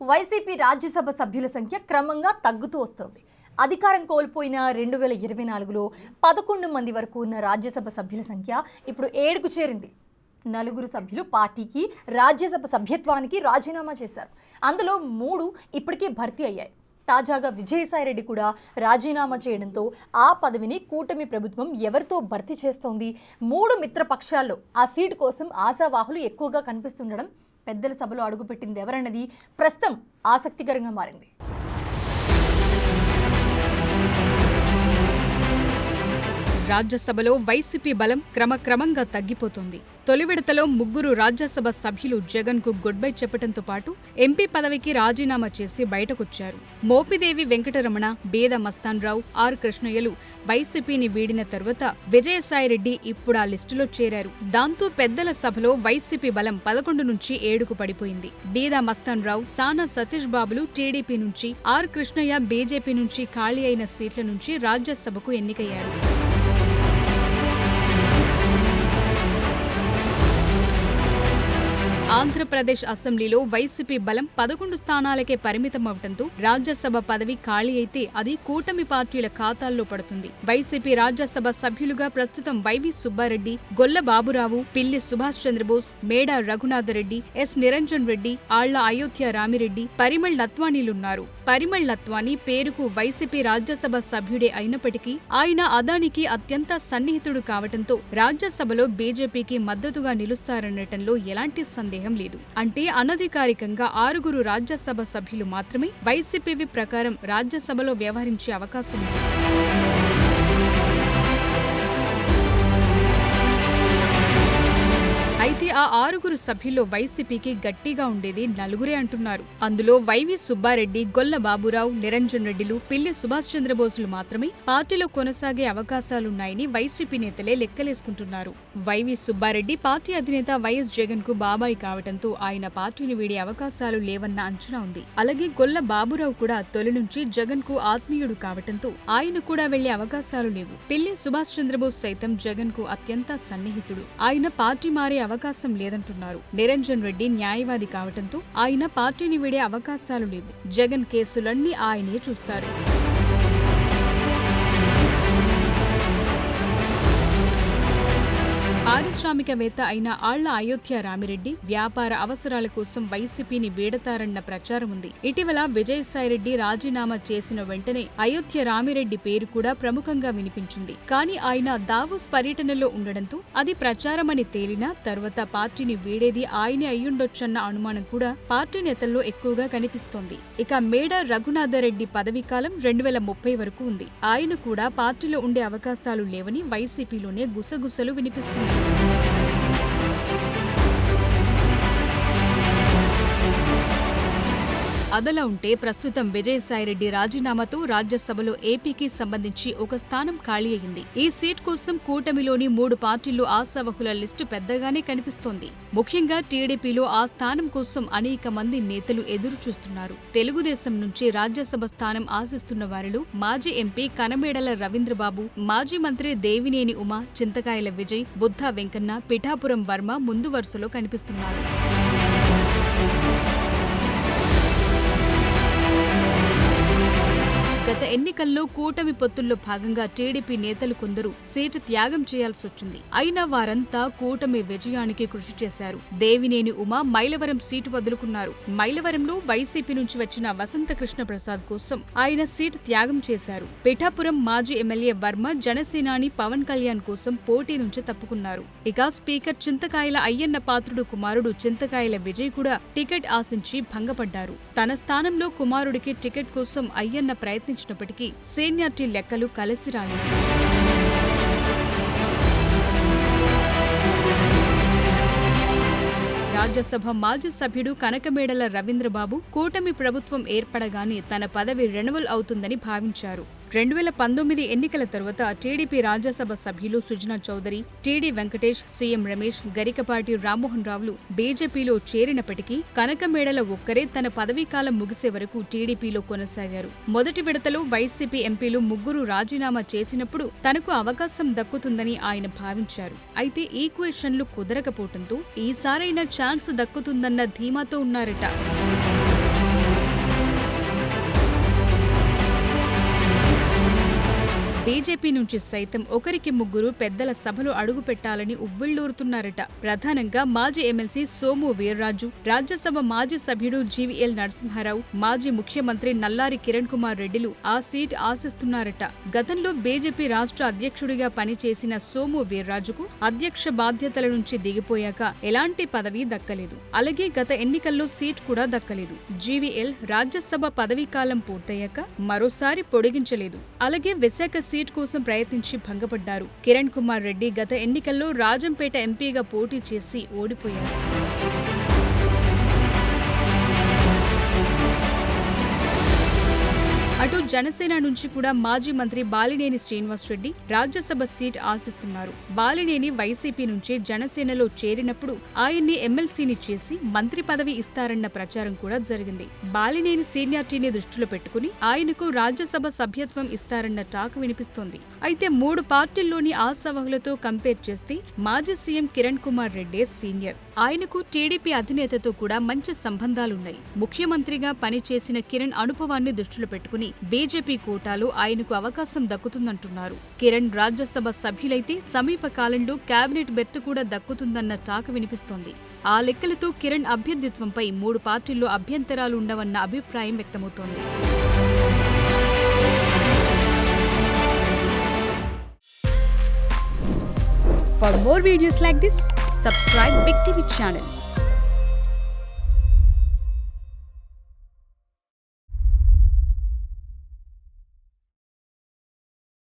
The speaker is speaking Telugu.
వైసీపీ రాజ్యసభ సభ్యుల సంఖ్య క్రమంగా తగ్గుతూ వస్తోంది. అధికారం కోల్పోయిన 2024లో 11 మంది వరకు ఉన్న రాజ్యసభ సభ్యుల సంఖ్య ఇప్పుడు 7కు చేరింది. 4 సభ్యులు పార్టీకి రాజ్యసభ సభ్యత్వానికి రాజీనామా చేశారు. అందులో 3 ఇప్పటికే భర్తీ అయ్యాయి. తాజాగా విజయసాయిరెడ్డి కూడా రాజీనామా చేయడంతో ఆ పదవిని కూటమి ప్రభుత్వం ఎవరితో భర్తీ చేస్తోంది? 3 మిత్రపక్షాల్లో ఆ సీటు కోసం ఆశావాహులు ఎక్కువగా కనిపిస్తుండడం, పెద్దల సభలో అడుగుపెట్టింది ఎవరన్నది ప్రస్తుతం ఆసక్తికరంగా మారింది. రాజ్యసభలో వైసీపీ బలం క్రమక్రమంగా తగ్గిపోతోంది. తొలి విడతలో 3 రాజ్యసభ సభ్యులు జగన్ కు గుడ్ బై చెప్పడంతో పాటు ఎంపీ పదవికి రాజీనామా చేసి బయటకొచ్చారు. మోపిదేవి వెంకటరమణ, బేద మస్తాన్రావు, ఆర్ కృష్ణయ్యలు వైసీపీని వీడిన తరువాత విజయసాయిరెడ్డి ఇప్పుడు ఆ లిస్టులో చేరారు. దాంతో పెద్దల సభలో వైసీపీ బలం 11 నుంచి 7కు పడిపోయింది. బేద మస్తాన్రావు, సానా సతీష్ బాబులు టీడీపీ నుంచి, ఆర్ కృష్ణయ్య బీజేపీ నుంచి ఖాళీ అయిన సీట్ల నుంచి రాజ్యసభకు ఎన్నికయ్యారు. ఆంధ్రప్రదేశ్ అసెంబ్లీలో వైసీపీ బలం 11 స్థానాలకే పరిమితమవడంతో రాజ్యసభ పదవి ఖాళీ అయితే అది కూటమి పార్టీల ఖాతాల్లో పడుతుంది. వైసీపీ రాజ్యసభ సభ్యులుగా ప్రస్తుతం వైవి సుబ్బారెడ్డి, గొల్ల బాబురావు, పిల్లి సుభాష్ చంద్రబోస్, మేడా రఘునాథరెడ్డి, ఎస్ నిరంజన్ రెడ్డి, ఆళ్ల అయోధ్య రామిరెడ్డి, పరిమళ్ నత్వానీలున్నారు. పరిమళ్ నత్వానీ పేరుకు వైసీపీ రాజ్యసభ సభ్యుడే అయినప్పటికీ ఆయన అదానికి అత్యంత సన్నిహితుడు కావడంతో రాజ్యసభలో బీజేపీకి మద్దతుగా నిలుస్తారనటంలో ఎలాంటి సందేహం లేదు. అంటే అనధికారికంగా 6 రాజ్యసభ సభ్యులు మాత్రమే వైసీపీ ప్రకారం రాజ్యసభలో వ్యవహరించే అవకాశం ఉంది. అయితే ఆ 6 సభ్యుల్లో వైసీపీకి గట్టిగా ఉండేది 4 అంటున్నారు. అందులో వైవి సుబ్బారెడ్డి, గొల్ల బాబురావు, నిరంజన్ రెడ్డిలు, పిల్లి సుభాష్ చంద్రబోసులు మాత్రమే పార్టీలో కొనసాగే అవకాశాలున్నాయని వైసీపీ నేతలే లెక్కలేసుకుంటున్నారు. వైవి సుబ్బారెడ్డి పార్టీ అధినేత వైఎస్ జగన్ కు బాబాయి కావడంతో ఆయన పార్టీని వీడే అవకాశాలు లేవన్న అంచనా ఉంది. అలాగే గొల్ల బాబురావు కూడా తొలి నుంచి జగన్ కు ఆత్మీయుడు కావడంతో ఆయన కూడా వెళ్లే అవకాశాలు లేవు. పిల్లి సుభాష్ చంద్రబోస్ సైతం జగన్ కు అత్యంత సన్నిహితుడు. ఆయన పార్టీ మారే అవకాశం లేదంటున్నారు. నిరంజన్ రెడ్డి న్యాయవాది కావటంతో ఆయన పార్టీని వీడే అవకాశాలు లేవు. జగన్ కేసులన్నీ ఆయనే చూస్తారు. పారిశ్రామికవేత్త అయిన ఆళ్ల అయోధ్య రామిరెడ్డి వ్యాపార అవసరాల కోసం వైసీపీని వీడతారన్న ప్రచారం ఉంది. ఇటీవల విజయసాయిరెడ్డి రాజీనామా చేసిన వెంటనే అయోధ్య రామిరెడ్డి పేరు కూడా ప్రముఖంగా వినిపించింది. కానీ ఆయన దావోస్ పర్యటనలో ఉండడంతో అది ప్రచారమని తేలినా తర్వాత పార్టీని వీడేది ఆయనే అయ్యుండొచ్చన్న అనుమానం కూడా పార్టీ నేతల్లో ఎక్కువగా కనిపిస్తోంది. ఇక మేడా రఘునాథరెడ్డి పదవీ కాలం 2030 వరకు ఉంది. ఆయన కూడా పార్టీలో ఉండే అవకాశాలు లేవని వైసీపీలోనే గుసగుసలు వినిపిస్తున్నాయి. అదలా ఉంటే ప్రస్తుతం విజయసాయిరెడ్డి రాజీనామాతో రాజ్యసభలో ఏపీకి సంబంధించి ఒక స్థానం ఖాళీ అయింది. ఈ సీట్ కోసం కూటమిలోని 3 పార్టీల్లో ఆశావహుల లిస్టు పెద్దగానే కనిపిస్తోంది. ముఖ్యంగా టీడీపీలో ఆ స్థానం కోసం అనేక మంది నేతలు ఎదురు చూస్తున్నారు. తెలుగుదేశం నుంచి రాజ్యసభ స్థానం ఆశిస్తున్న వారిలో మాజీ ఎంపీ కనమేడల రవీంద్రబాబు, మాజీ మంత్రి దేవినేని ఉమా, చింతకాయల విజయ్, బుద్ధ వెంకన్న, పిఠాపురం వర్మ ముందు వరుసలో కనిపిస్తున్నారు. గత ఎన్నికల్లో కూటమి పొత్తుల్లో భాగంగా టీడీపీ నేతలు కొందరు సీటు త్యాగం చేయాల్సొచ్చింది. అయినా వారంతా కూటమి విజయానికి కృషి చేశారు. దేవినేని ఉమా మైలవరం సీటు వదులుకున్నారు. మైలవరంలో వైసీపీ నుంచి వచ్చిన వసంత కృష్ణ ప్రసాద్ కోసం ఆయన సీటు త్యాగం చేశారు. పిఠాపురం మాజీ ఎమ్మెల్యే వర్మ జనసేనాని పవన్ కళ్యాణ్ కోసం పోటీ నుంచి తప్పుకున్నారు. ఇక స్పీకర్ చింతకాయల అయ్యన్న పాత్రుడు కుమారుడు చింతకాయల విజయ్ కూడా టికెట్ ఆశించి భంగపడ్డారు. తన స్థానంలో కుమారుడికి టికెట్ కోసం అయ్యన్న ప్రయత్నించినప్పటికీ సీనియారిటీ లెక్కలు కలిసి రాలేదు. రాజ్యసభ మాజీ సభ్యుడు కనకమేడల రవీంద్రబాబు కూటమి ప్రభుత్వం ఏర్పడగానే తన పదవి రెన్యువల్ అవుతుందని భావించారు. 2019 ఎన్నికల తరువాత టీడీపీ రాజ్యసభ సభ్యులు సుజనా చౌదరి, టీడీ వెంకటేష్, సీఎం రమేష్, గరికపాటి రామ్మోహన్ రావులు బీజేపీలో చేరినప్పటికీ కనకమేడల ఒక్కరే తన పదవీకాలం ముగిసే వరకు టీడీపీలో కొనసాగారు. మొదటి విడతలో వైసీపీ ఎంపీలు 3 రాజీనామా చేసినప్పుడు తనకు అవకాశం దక్కుతుందని ఆయన భావించారు. అయితే ఈక్వేషన్లు కుదరకపోవడంతో ఈసారైనా ఛాన్స్ దక్కుతుందన్న ధీమాతో ఉన్నారట. బీజేపీ నుంచి సైతం ఒకరికి ముగ్గురు పెద్దల సభలో అడుగు పెట్టాలని ఉవ్విళ్లూరుతున్నారట. ప్రధానంగా మాజీ ఎమ్మెల్సీ సోము వీర్రాజు, రాజ్యసభ మాజీ సభ్యుడు జీవీఎల్ నరసింహారావు, మాజీ ముఖ్యమంత్రి నల్లారి కిరణ్ కుమార్ రెడ్డిలు ఆ సీట్ ఆశిస్తున్నారట. గతంలో బీజేపీ రాష్ట్ర అధ్యక్షుడిగా పనిచేసిన సోము వీర్రాజుకు అధ్యక్ష బాధ్యతల నుంచి దిగిపోయాక ఎలాంటి పదవి దక్కలేదు. అలాగే గత ఎన్నికల్లో సీట్ కూడా దక్కలేదు. జీవీఎల్ రాజ్యసభ పదవీకాలం పూర్తయ్యాక మరోసారి పొడిగించలేదు. అలాగే విశాఖ సీట్ కోసం ప్రయత్నించి భంగపడ్డారు. కిరణ్ కుమార్ రెడ్డి గత ఎన్నికల్లో రాజంపేట ఎంపీగా పోటీ చేసి ఓడిపోయారు. అటు జనసేన నుంచి కూడా మాజీ మంత్రి బాలినేని శ్రీనివాసరెడ్డి రాజ్యసభ సీట్ ఆశిస్తున్నారు. బాలినేని వైసీపీ నుంచి జనసేనలో చేరినప్పుడు ఆయన్ని ఎమ్మెల్సీని చేసి మంత్రి పదవి ఇస్తారన్న ప్రచారం కూడా జరిగింది. బాలినేని సీనియారిటీని దృష్టిలో పెట్టుకుని ఆయనకు రాజ్యసభ సభ్యత్వం ఇస్తారన్న టాక్ వినిపిస్తోంది. అయితే 3 పార్టీల్లోని ఆశావహులతో కంపేర్ చేస్తే మాజీ సీఎం కిరణ్ కుమార్ రెడ్డే సీనియర్. ఆయనకు టీడీపీ అధినేతతో కూడా మంచి సంబంధాలున్నాయి. ముఖ్యమంత్రిగా పనిచేసిన కిరణ్ అనుభవాన్ని దృష్టిలో పెట్టుకుని బీజేపీ కోటాలో ఆయనకు అవకాశం దక్కుతుందంటున్నారు. కిరణ్ రాజ్యసభ సభ్యులైతే సమీప కాలంలో కేబినెట్ బెర్త్ కూడా దక్కుతుందన్న టాక్ వినిపిస్తోంది. ఆ లెక్కలతో కిరణ్ అభ్యర్థిత్వంపై 3 పార్టీల్లో అభ్యంతరాలు ఉండవన్న అభిప్రాయం వ్యక్తమవుతోంది. For more videos like this, subscribe Big TV channel.